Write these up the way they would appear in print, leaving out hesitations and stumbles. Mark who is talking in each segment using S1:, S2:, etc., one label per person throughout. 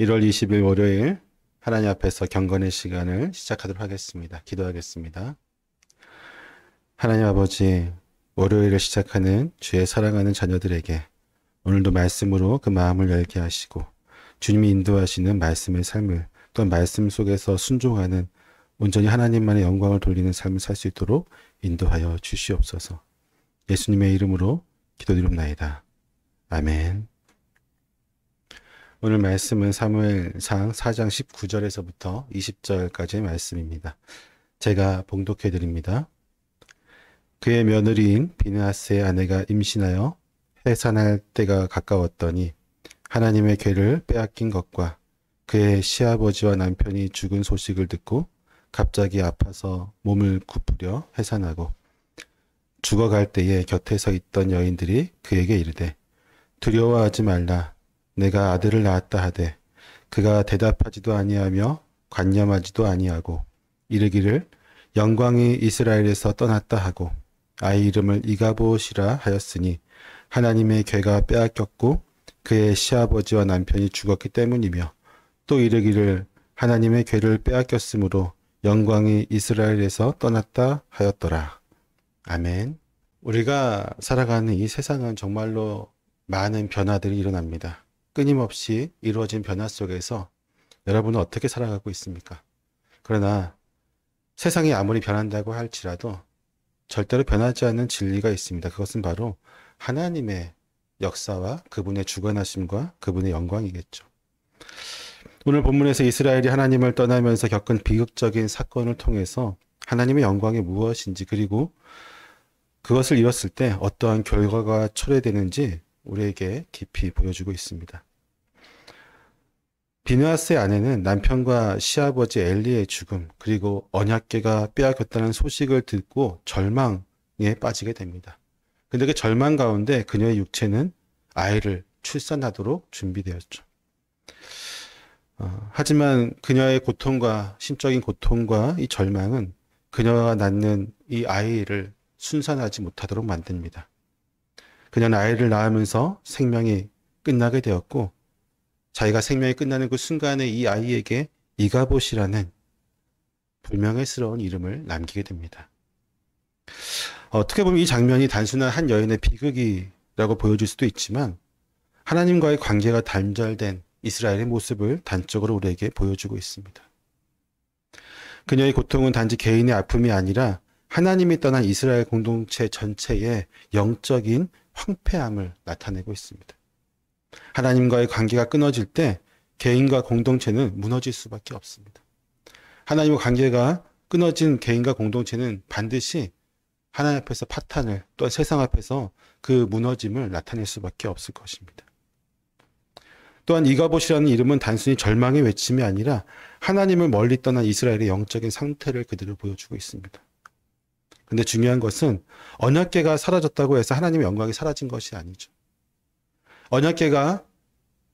S1: 1월 20일 월요일 하나님 앞에서 경건의 시간을 시작하도록 하겠습니다. 기도하겠습니다. 하나님 아버지, 월요일을 시작하는 주의 사랑하는 자녀들에게 오늘도 말씀으로 그 마음을 열게 하시고 주님이 인도하시는 말씀의 삶을 또한 말씀 속에서 순종하는 온전히 하나님만의 영광을 돌리는 삶을 살 수 있도록 인도하여 주시옵소서. 예수님의 이름으로 기도드립나이다. 아멘. 오늘 말씀은 사무엘상 4장 19절에서부터 20절까지의 말씀입니다. 제가 봉독해 드립니다. 그의 며느리인 비느하스의 아내가 임신하여 해산할 때가 가까웠더니 하나님의 궤를 빼앗긴 것과 그의 시아버지와 남편이 죽은 소식을 듣고 갑자기 아파서 몸을 굽으려 해산하고 죽어갈 때에 곁에 서 있던 여인들이 그에게 이르되 두려워하지 말라. 내가 아들을 낳았다 하되 그가 대답하지도 아니하며 관념하지도 아니하고 이르기를 영광이 이스라엘에서 떠났다 하고 아이 이름을 이가봇이라 하였으니 하나님의 궤가 빼앗겼고 그의 시아버지와 남편이 죽었기 때문이며 또 이르기를 하나님의 궤를 빼앗겼으므로 영광이 이스라엘에서 떠났다 하였더라. 아멘. 우리가 살아가는 이 세상은 정말로 많은 변화들이 일어납니다. 끊임없이 이루어진 변화 속에서 여러분은 어떻게 살아가고 있습니까? 그러나 세상이 아무리 변한다고 할지라도 절대로 변하지 않는 진리가 있습니다. 그것은 바로 하나님의 역사와 그분의 주관하심과 그분의 영광이겠죠. 오늘 본문에서 이스라엘이 하나님을 떠나면서 겪은 비극적인 사건을 통해서 하나님의 영광이 무엇인지 그리고 그것을 이뤘을 때 어떠한 결과가 초래되는지 우리에게 깊이 보여주고 있습니다. 비느하스의 아내는 남편과 시아버지 엘리의 죽음 그리고 언약궤가 빼앗겼다는 소식을 듣고 절망에 빠지게 됩니다. 근데 그 절망 가운데 그녀의 육체는 아이를 출산하도록 준비되었죠. 하지만 그녀의 고통과 심적인 고통과 이 절망은 그녀가 낳는 이 아이를 순산하지 못하도록 만듭니다. 그녀는 아이를 낳으면서 생명이 끝나게 되었고 자기가 생명이 끝나는 그 순간에 이 아이에게 이가봇이라는 불명예스러운 이름을 남기게 됩니다. 어떻게 보면 이 장면이 단순한 한 여인의 비극이라고 보여질 수도 있지만 하나님과의 관계가 단절된 이스라엘의 모습을 단적으로 우리에게 보여주고 있습니다. 그녀의 고통은 단지 개인의 아픔이 아니라 하나님이 떠난 이스라엘 공동체 전체의 영적인 황폐함을 나타내고 있습니다. 하나님과의 관계가 끊어질 때 개인과 공동체는 무너질 수밖에 없습니다. 하나님과 관계가 끊어진 개인과 공동체는 반드시 하나님 앞에서 파탄을 또 세상 앞에서 그 무너짐을 나타낼 수밖에 없을 것입니다. 또한 이가봇이라는 이름은 단순히 절망의 외침이 아니라 하나님을 멀리 떠난 이스라엘의 영적인 상태를 그대로 보여주고 있습니다. 근데 중요한 것은 언약궤가 사라졌다고 해서 하나님의 영광이 사라진 것이 아니죠. 언약궤가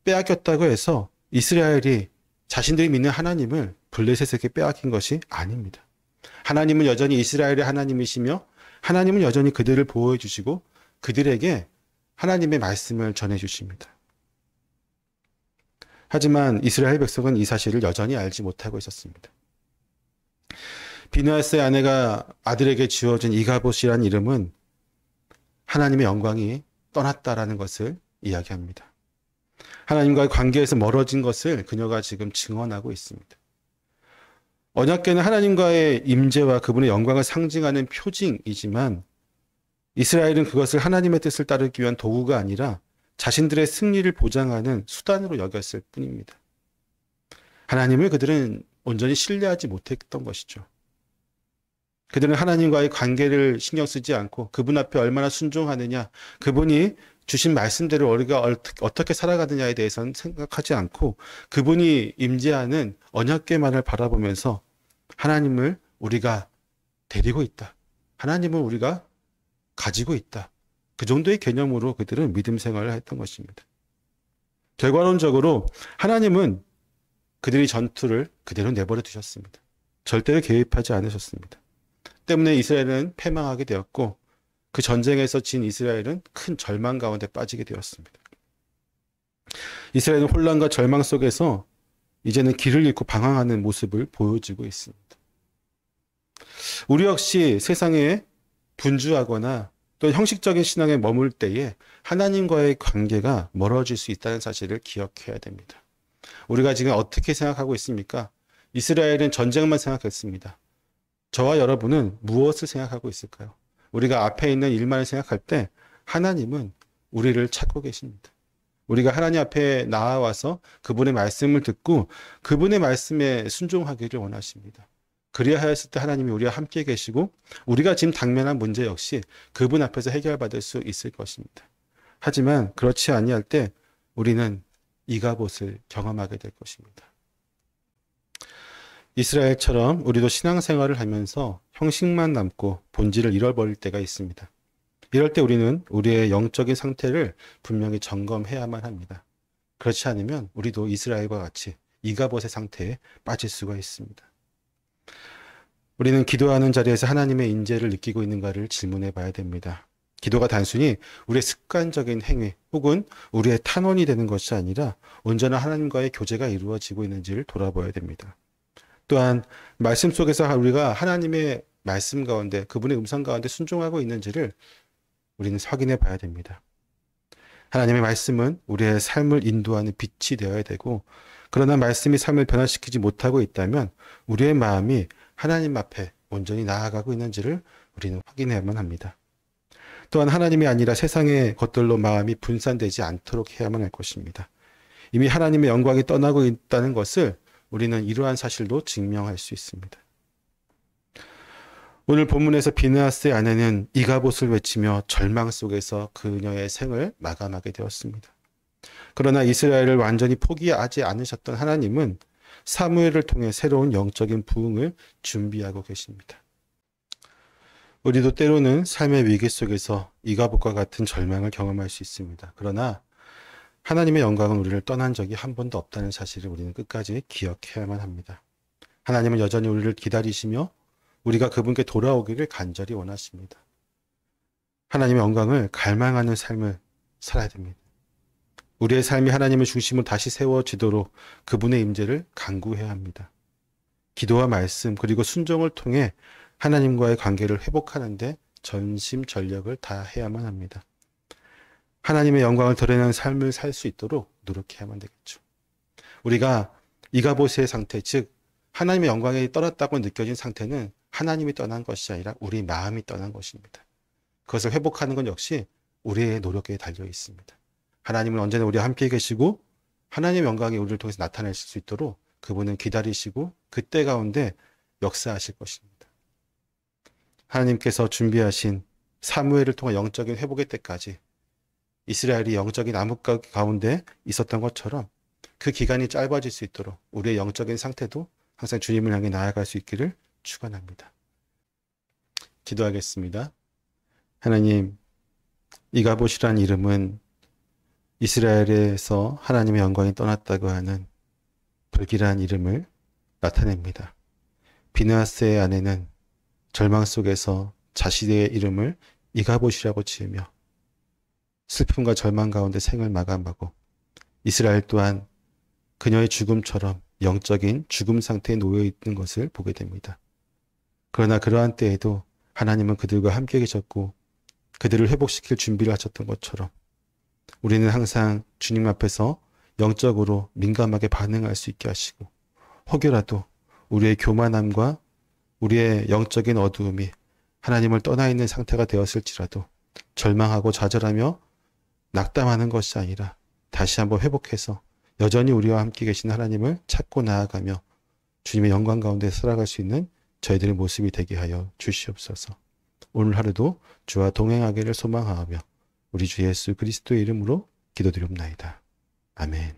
S1: 빼앗겼다고 해서 이스라엘이 자신들이 믿는 하나님을 블레셋에게 빼앗긴 것이 아닙니다. 하나님은 여전히 이스라엘의 하나님이시며 하나님은 여전히 그들을 보호해 주시고 그들에게 하나님의 말씀을 전해 주십니다. 하지만 이스라엘 백성은 이 사실을 여전히 알지 못하고 있었습니다. 비느하스의 아내가 아들에게 지어진 이가봇이라는 이름은 하나님의 영광이 떠났다라는 것을 이야기합니다. 하나님과의 관계에서 멀어진 것을 그녀가 지금 증언하고 있습니다. 언약궤는 하나님과의 임재와 그분의 영광을 상징하는 표징이지만 이스라엘은 그것을 하나님의 뜻을 따르기 위한 도구가 아니라 자신들의 승리를 보장하는 수단으로 여겼을 뿐입니다. 하나님을 그들은 온전히 신뢰하지 못했던 것이죠. 그들은 하나님과의 관계를 신경 쓰지 않고 그분 앞에 얼마나 순종하느냐, 그분이 주신 말씀대로 우리가 어떻게 살아가느냐에 대해서는 생각하지 않고 그분이 임재하는 언약궤만을 바라보면서 하나님을 우리가 데리고 있다. 하나님을 우리가 가지고 있다. 그 정도의 개념으로 그들은 믿음 생활을 했던 것입니다. 결과론적으로 하나님은 그들이 전투를 그대로 내버려 두셨습니다. 절대로 개입하지 않으셨습니다. 때문에 이스라엘은 패망하게 되었고 그 전쟁에서 진 이스라엘은 큰 절망 가운데 빠지게 되었습니다. 이스라엘은 혼란과 절망 속에서 이제는 길을 잃고 방황하는 모습을 보여주고 있습니다. 우리 역시 세상에 분주하거나 또 형식적인 신앙에 머물 때에 하나님과의 관계가 멀어질 수 있다는 사실을 기억해야 됩니다. 우리가 지금 어떻게 생각하고 있습니까? 이스라엘은 전쟁만 생각했습니다. 저와 여러분은 무엇을 생각하고 있을까요? 우리가 앞에 있는 일만을 생각할 때 하나님은 우리를 찾고 계십니다. 우리가 하나님 앞에 나아와서 그분의 말씀을 듣고 그분의 말씀에 순종하기를 원하십니다. 그리야 하였을 때 하나님이 우리와 함께 계시고 우리가 지금 당면한 문제 역시 그분 앞에서 해결받을 수 있을 것입니다. 하지만 그렇지 아니할 때 우리는 이가봇을 경험하게 될 것입니다. 이스라엘처럼 우리도 신앙생활을 하면서 형식만 남고 본질을 잃어버릴 때가 있습니다. 이럴 때 우리는 우리의 영적인 상태를 분명히 점검해야만 합니다. 그렇지 않으면 우리도 이스라엘과 같이 이가봇의 상태에 빠질 수가 있습니다. 우리는 기도하는 자리에서 하나님의 인재를 느끼고 있는가를 질문해 봐야 됩니다. 기도가 단순히 우리의 습관적인 행위 혹은 우리의 탄원이 되는 것이 아니라 온전한 하나님과의 교제가 이루어지고 있는지를 돌아봐야 됩니다. 또한 말씀 속에서 우리가 하나님의 말씀 가운데 그분의 음성 가운데 순종하고 있는지를 우리는 확인해 봐야 됩니다. 하나님의 말씀은 우리의 삶을 인도하는 빛이 되어야 되고 그러나 말씀이 삶을 변화시키지 못하고 있다면 우리의 마음이 하나님 앞에 온전히 나아가고 있는지를 우리는 확인해야만 합니다. 또한 하나님이 아니라 세상의 것들로 마음이 분산되지 않도록 해야만 할 것입니다. 이미 하나님의 영광이 떠나고 있다는 것을 우리는 이러한 사실도 증명할 수 있습니다. 오늘 본문에서 비느하스의 아내는 이가봇을 외치며 절망 속에서 그녀의 생을 마감하게 되었습니다. 그러나 이스라엘을 완전히 포기하지 않으셨던 하나님은 사무엘을 통해 새로운 영적인 부흥을 준비하고 계십니다. 우리도 때로는 삶의 위기 속에서 이가봇과 같은 절망을 경험할 수 있습니다. 그러나 하나님의 영광은 우리를 떠난 적이 한 번도 없다는 사실을 우리는 끝까지 기억해야만 합니다. 하나님은 여전히 우리를 기다리시며 우리가 그분께 돌아오기를 간절히 원하십니다. 하나님의 영광을 갈망하는 삶을 살아야 됩니다. 우리의 삶이 하나님의 중심으로 다시 세워지도록 그분의 임재를 간구해야 합니다. 기도와 말씀 그리고 순종을 통해 하나님과의 관계를 회복하는 데 전심전력을 다해야만 합니다. 하나님의 영광을 드러내는 삶을 살 수 있도록 노력해야만 되겠죠. 우리가 이가봇의 상태, 즉 하나님의 영광이 떠났다고 느껴진 상태는 하나님이 떠난 것이 아니라 우리 마음이 떠난 것입니다. 그것을 회복하는 건 역시 우리의 노력에 달려 있습니다. 하나님은 언제나 우리와 함께 계시고 하나님의 영광이 우리를 통해서 나타낼 수 있도록 그분은 기다리시고 그때 가운데 역사하실 것입니다. 하나님께서 준비하신 사무엘을 통한 영적인 회복의 때까지 이스라엘이 영적인 암흑 가운데 있었던 것처럼 그 기간이 짧아질 수 있도록 우리의 영적인 상태도 항상 주님을 향해 나아갈 수 있기를 축원합니다. 기도하겠습니다. 하나님, 이가봇이란 이름은 이스라엘에서 하나님의 영광이 떠났다고 하는 불길한 이름을 나타냅니다. 비느하스의 아내는 절망 속에서 자신의 이름을 이가봇이라고 지으며 슬픔과 절망 가운데 생을 마감하고 이스라엘 또한 그녀의 죽음처럼 영적인 죽음 상태에 놓여 있는 것을 보게 됩니다. 그러나 그러한 때에도 하나님은 그들과 함께 계셨고 그들을 회복시킬 준비를 하셨던 것처럼 우리는 항상 주님 앞에서 영적으로 민감하게 반응할 수 있게 하시고 혹여라도 우리의 교만함과 우리의 영적인 어두움이 하나님을 떠나 있는 상태가 되었을지라도 절망하고 좌절하며 낙담하는 것이 아니라 다시 한번 회복해서 여전히 우리와 함께 계신 하나님을 찾고 나아가며 주님의 영광 가운데 살아갈 수 있는 저희들의 모습이 되게 하여 주시옵소서. 오늘 하루도 주와 동행하기를 소망하며 우리 주 예수 그리스도의 이름으로 기도드리옵나이다. 아멘.